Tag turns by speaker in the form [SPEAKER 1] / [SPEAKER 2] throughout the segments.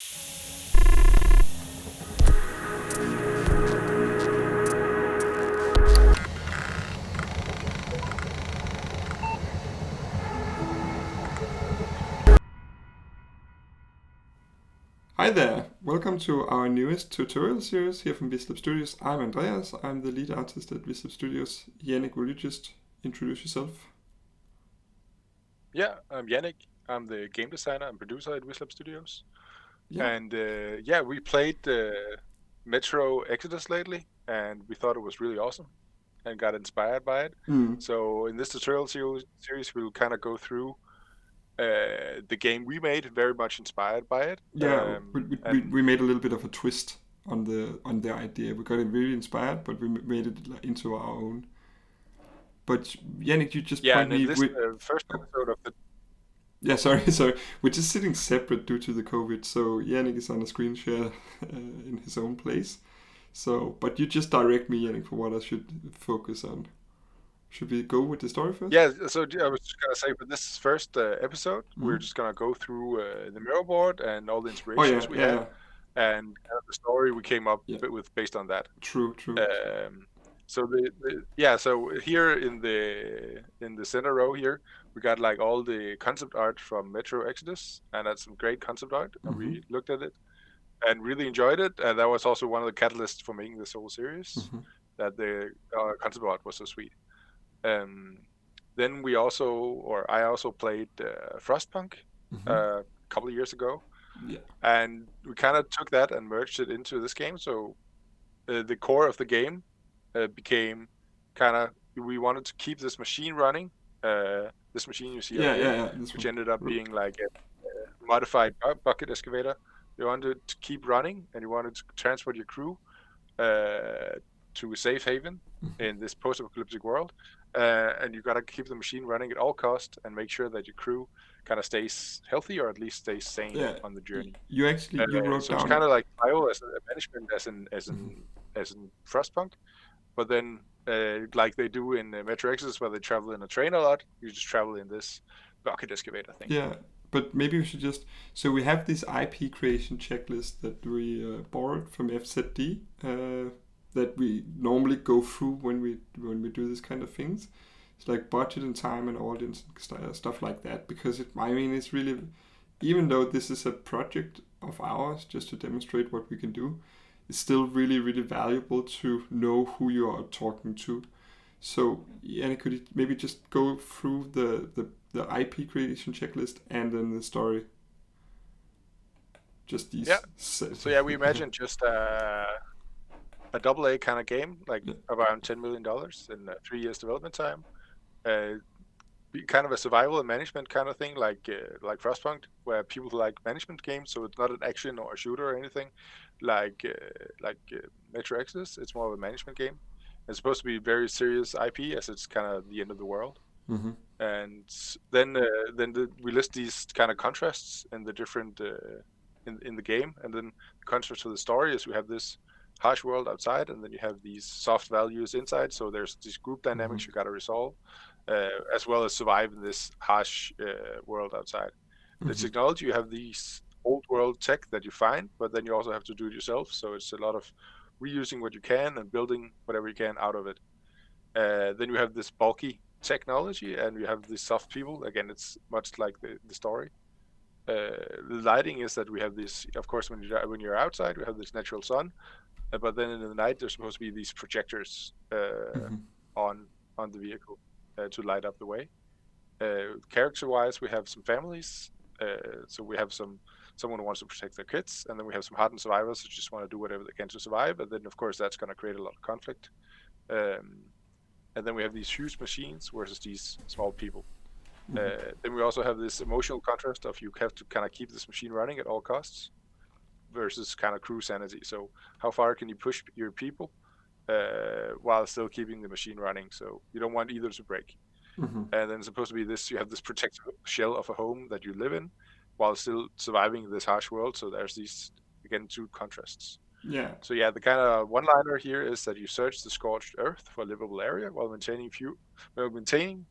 [SPEAKER 1] Hi there, welcome to our newest tutorial series here from Vizlab Studios. I'm Andreas, I'm the lead artist at Vizlab Studios. Yannick, will you just introduce yourself?
[SPEAKER 2] Yeah, I'm Yannick. I'm the game designer and producer at Vizlab Studios.
[SPEAKER 1] Yeah.
[SPEAKER 2] And we played Metro Exodus lately, and we thought it was really awesome and got inspired by it. So in this tutorial series, we'll kind of go through the game we made, very much inspired by it.
[SPEAKER 1] Yeah, we made a little bit of a twist on the idea. We got it really inspired, but we made it into our own. But Yannick, you just point
[SPEAKER 2] and in
[SPEAKER 1] me
[SPEAKER 2] this
[SPEAKER 1] with...
[SPEAKER 2] first episode of the...
[SPEAKER 1] Yeah, sorry. We're just sitting separate due to the COVID, so Yannick is on a screen share in his own place. So, but you just direct me, Yannick, for what I should focus on. Should we go with the story first?
[SPEAKER 2] Yeah, so I was just going to say for this first episode, we're just going to go through the mirror board and all the inspirations we had, and kind of the story we came up with based on that.
[SPEAKER 1] True.
[SPEAKER 2] So so here in the center row here, we got like all the concept art from Metro Exodus, and that's some great concept art, and we looked at it and really enjoyed it, and that was also one of the catalysts for making this whole series, that the concept art was so sweet. Then I also played Frostpunk a couple of years ago, and we kind of took that and merged it into this game. So the core of the game became kind of, we wanted to keep this machine running. This machine you see here, which ended up being like a modified bucket excavator. You wanted to keep running, and you wanted to transport your crew to a safe haven in this post-apocalyptic world. And you got to keep the machine running at all costs and make sure that your crew kind of stays healthy, or at least stays sane on the journey.
[SPEAKER 1] You wrote
[SPEAKER 2] so
[SPEAKER 1] down...
[SPEAKER 2] it's kind of like bio as a management as in Frostpunk, but then like they do in Metro Exodus, where they travel in a train a lot, you just travel in this bucket excavator thing.
[SPEAKER 1] Yeah, but maybe we should just... So we have this IP creation checklist that we borrowed from FZD, that we normally go through when we do this kind of things. It's like budget and time and audience and stuff like that, because it's really, even though this is a project of ours just to demonstrate what we can do, it's still really, really valuable to know who you are talking to. So, Yannick, could you maybe just go through the IP creation checklist and then the story? Just these...
[SPEAKER 2] Yeah. So we imagined just a AA kind of game, like around $10 million in 3 years development time. Kind of a survival and management kind of thing, like Frostpunk, where people like management games. So it's not an action or a shooter or anything, like Metro Exodus. It's more of a management game. It's supposed to be very serious IP, as it's kind of the end of the world. And then we list these kind of contrasts in the different in the game, and then the contrast to the story is we have this harsh world outside, and then you have these soft values inside. So there's these group dynamics you got to resolve, as well as survive in this harsh world outside. The technology, you have these old world tech that you find, but then you also have to do it yourself. So it's a lot of reusing what you can and building whatever you can out of it. Then you have this bulky technology, and you have these soft people. Again, it's much like the story. The lighting is that we have this, of course, when you're outside, we have this natural sun. But then in the night, there's supposed to be these projectors on the vehicle to light up the way. Character-wise, we have some families. So we have someone who wants to protect their kids, and then we have some hardened survivors who just want to do whatever they can to survive. And then, of course, that's going to create a lot of conflict. And then we have these huge machines versus these small people. Then we also have this emotional contrast of you have to kind of keep this machine running at all costs, versus kind of crew sanity. So how far can you push your people while still keeping the machine running? So you don't want either to break. And then it's supposed to be this, you have this protective shell of a home that you live in while still surviving this harsh world. So there's these, again, two contrasts.
[SPEAKER 1] Yeah.
[SPEAKER 2] So the kind of one-liner here is that you search the scorched earth for a livable area while maintaining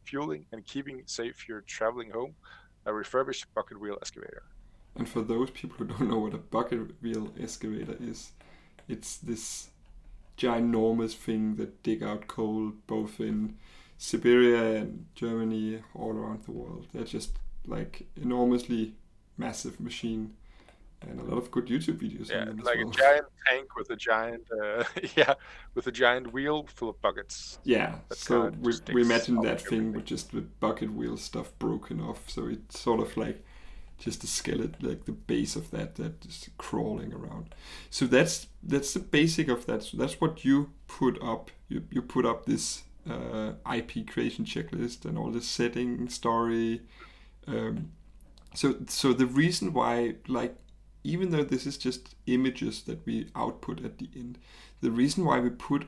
[SPEAKER 2] fueling, and keeping safe your traveling home, a refurbished bucket wheel excavator.
[SPEAKER 1] And for those people who don't know what a bucket wheel excavator is, it's this ginormous thing that dig out coal both in Siberia and Germany, all around the world. They're just like enormously massive machine, and a lot of good YouTube videos.
[SPEAKER 2] Yeah,
[SPEAKER 1] on them as
[SPEAKER 2] like
[SPEAKER 1] well.
[SPEAKER 2] a giant tank with a giant, with a giant wheel full of buckets.
[SPEAKER 1] Yeah,
[SPEAKER 2] That
[SPEAKER 1] so
[SPEAKER 2] kinda
[SPEAKER 1] we,
[SPEAKER 2] just
[SPEAKER 1] we
[SPEAKER 2] takes
[SPEAKER 1] imagine
[SPEAKER 2] out
[SPEAKER 1] that thing
[SPEAKER 2] everything.
[SPEAKER 1] with just the bucket wheel stuff broken off, so it's sort of like just a skeleton, like the base of that is crawling around. So that's the basic of that. So that's what you put up. You put up this IP creation checklist and all the setting story. So the reason why, like, even though this is just images that we output at the end, the reason why we put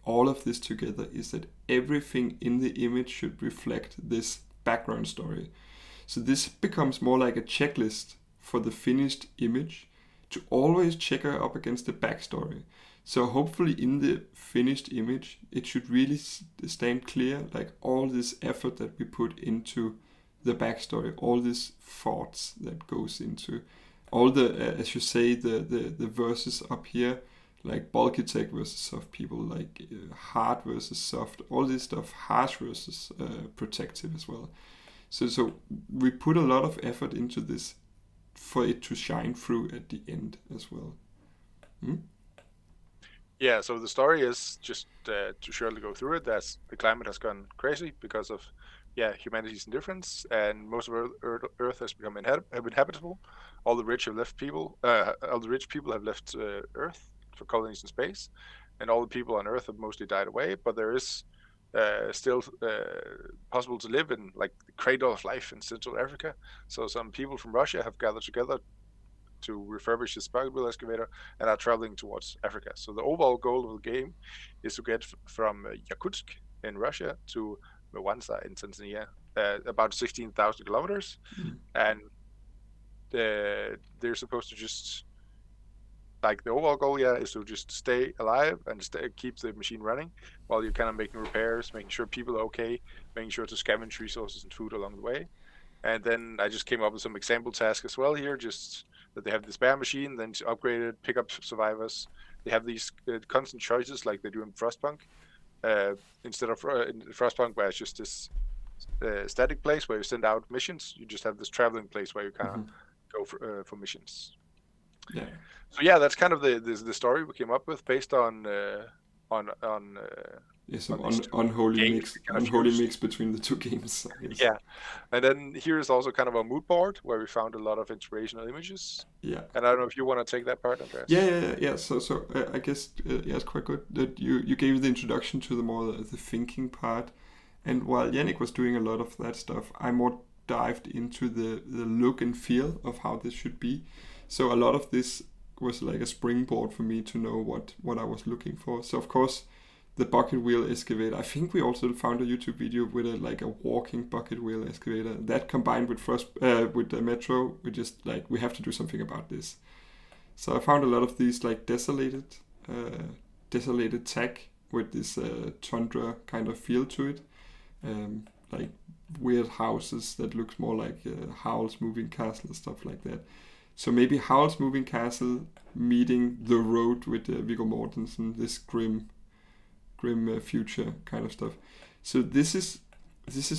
[SPEAKER 1] all of this together is that everything in the image should reflect this background story. So this becomes more like a checklist for the finished image to always check her up against the backstory. So hopefully in the finished image, it should really stand clear, like all this effort that we put into the backstory, all these thoughts that goes into all the, as you say, the verses up here, like bulky tech versus soft people, like hard versus soft, all this stuff, harsh versus protective as well. So we put a lot of effort into this for it to shine through at the end as well.
[SPEAKER 2] Yeah, so the story is just to shortly go through it. That the climate has gone crazy because of humanity's indifference, and most of Earth has become inhabitable. All the rich people have left Earth for colonies in space, and all the people on Earth have mostly died away. But there is still possible to live in like the cradle of life in Central Africa. So some people from Russia have gathered together to refurbish this bucket wheel excavator and are traveling towards Africa. So the overall goal of the game is to get from Jakutsk in Russia to Mwanza in Tanzania, about 16,000 kilometers, and they're supposed to just, like, the overall goal is to just stay alive and keep the machine running while you're kind of making repairs, making sure people are okay, making sure to scavenge resources and food along the way. And then I just came up with some example tasks as well here, just that they have the spare machine, then to upgrade it, pick up survivors. They have these constant choices like they do in Frostpunk. Instead of in Frostpunk, where it's just this static place where you send out missions, you just have this traveling place where you kind of go for missions.
[SPEAKER 1] Yeah.
[SPEAKER 2] So yeah, that's kind of the story we came up with based on
[SPEAKER 1] unholy mix between the two games.
[SPEAKER 2] Yeah, and then here is also kind of a mood board where we found a lot of inspirational images.
[SPEAKER 1] Yeah,
[SPEAKER 2] and I don't know if you want to take that part, Andreas.
[SPEAKER 1] Yeah. So I guess it's quite good that you gave the introduction to the thinking part, and while Yannick was doing a lot of that stuff, I more dived into the look and feel of how this should be. So a lot of this was like a springboard for me to know what I was looking for. So of course, the bucket wheel excavator. I think we also found a YouTube video with a walking bucket wheel excavator. That combined with the Metro, we have to do something about this. So I found a lot of these like desolated tech with this tundra kind of feel to it, like weird houses that looks more like Howl's Moving Castle and stuff like that. So maybe Howl's Moving Castle meeting The Road with Viggo Mortensen, this grim future kind of stuff. So this is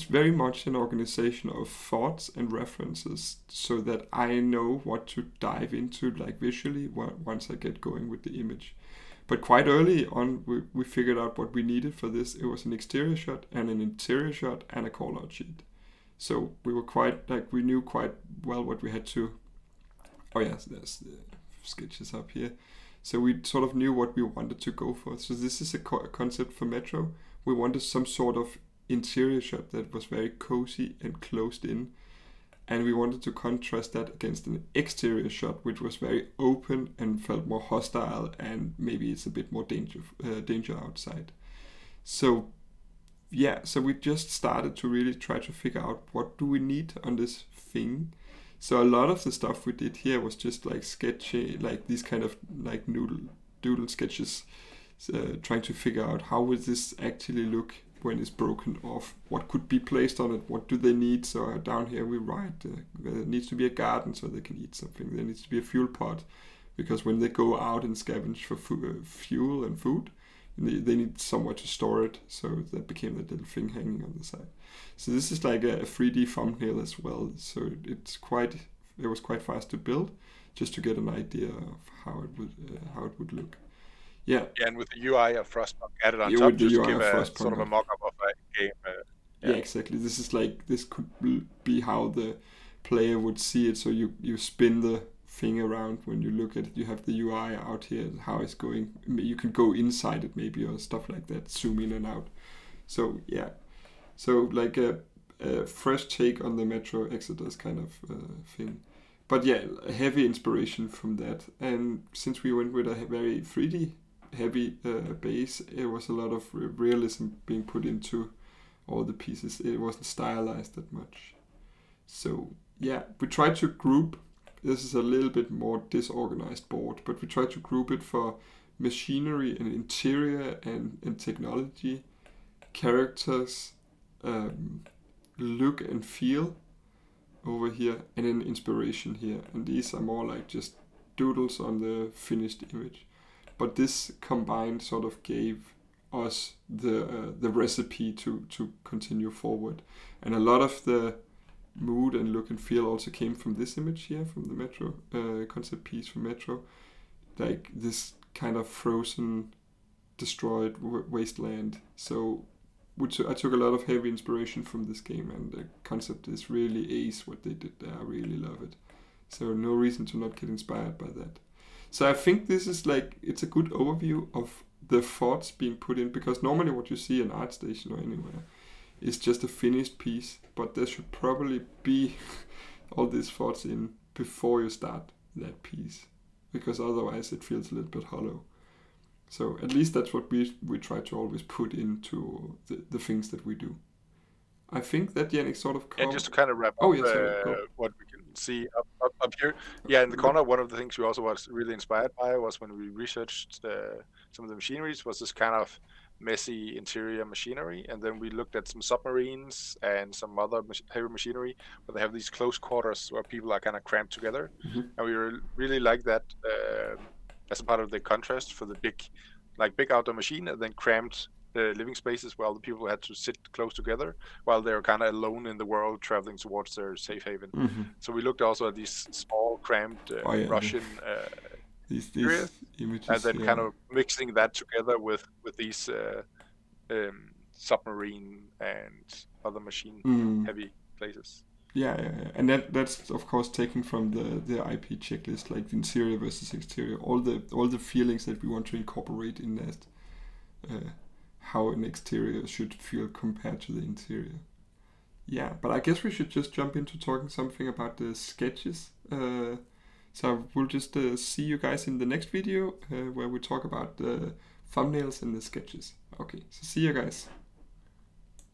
[SPEAKER 1] very much an organization of thoughts and references, so that I know what to dive into, like visually, once I get going with the image. But quite early on, we figured out what we needed for this. It was an exterior shot and an interior shot and a call-out sheet. So we were we knew quite well what we had to. Oh yes, there's the sketches up here. So we sort of knew what we wanted to go for. So this is a concept for Metro. We wanted some sort of interior shot that was very cozy and closed in. And we wanted to contrast that against an exterior shot, which was very open and felt more hostile, and maybe it's a bit more danger outside. So yeah, so we just started to really try to figure out what do we need on this thing. So a lot of the stuff we did here was just like sketchy, like these kind of like doodle sketches, trying to figure out how would this actually look when it's broken off, what could be placed on it, what do they need. So down here we write there needs to be a garden so they can eat something, there needs to be a fuel pot because when they go out and scavenge for fuel and food, they need somewhere to store it, so that became that little thing hanging on the side. So this is like a 3D thumbnail as well, so it was quite fast to build, just to get an idea of how it would look. Yeah,
[SPEAKER 2] and with the UI of Frostpunk added on top, just give a sort of a mock-up of a game.
[SPEAKER 1] Yeah, exactly. This could be how the player would see it. So you spin the thing around when you look at it. You have the UI out here, how it's going. You can go inside it maybe or stuff like that. Zoom in and out. So yeah, so like a fresh take on the Metro Exodus kind of thing. But yeah, a heavy inspiration from that. And since we went with a very 3D heavy base, it was a lot of realism being put into all the pieces. It wasn't stylized that much. So yeah, we tried to group. This is a little bit more disorganized board, but we tried to group it for machinery and interior and technology, characters, look and feel over here, and then inspiration here. And these are more like just doodles on the finished image. But this combined sort of gave us the recipe to continue forward. And a lot of the mood and look and feel also came from this image here, from the Metro concept piece from Metro. Like this kind of frozen, destroyed wasteland. So I took a lot of heavy inspiration from this game, and the concept is really ace what they did there. I really love it. So no reason to not get inspired by that. So I think this is like, it's a good overview of the thoughts being put in, because normally what you see in ArtStation or anywhere is just a finished piece, but there should probably be all these thoughts in before you start that piece, because otherwise it feels a little bit hollow. So at least that's what we try to always put into the things that we do. I think that Yannick sort of
[SPEAKER 2] and just to kind of wrap up what we can see up here. Yeah, in the corner, one of the things we also was really inspired by was when we researched some of the machineries, was this kind of messy interior machinery, and then we looked at some submarines and some other heavy machinery where they have these close quarters where people are kind of cramped together, and we really like that as a part of the contrast for the big outdoor machine, and then cramped living spaces where all the people had to sit close together while they're kind of alone in the world traveling towards their safe haven. So we looked also at these small cramped Russian
[SPEAKER 1] these images,
[SPEAKER 2] and then kind of mixing that together with these submarine and other machine heavy places.
[SPEAKER 1] Yeah, and that's of course taken from the IP checklist, like the interior versus exterior, all the feelings that we want to incorporate in that, how an exterior should feel compared to the interior. Yeah, but I guess we should just jump into talking something about the sketches. So we'll just see you guys in the next video where we talk about the thumbnails and the sketches. Okay, so see you guys.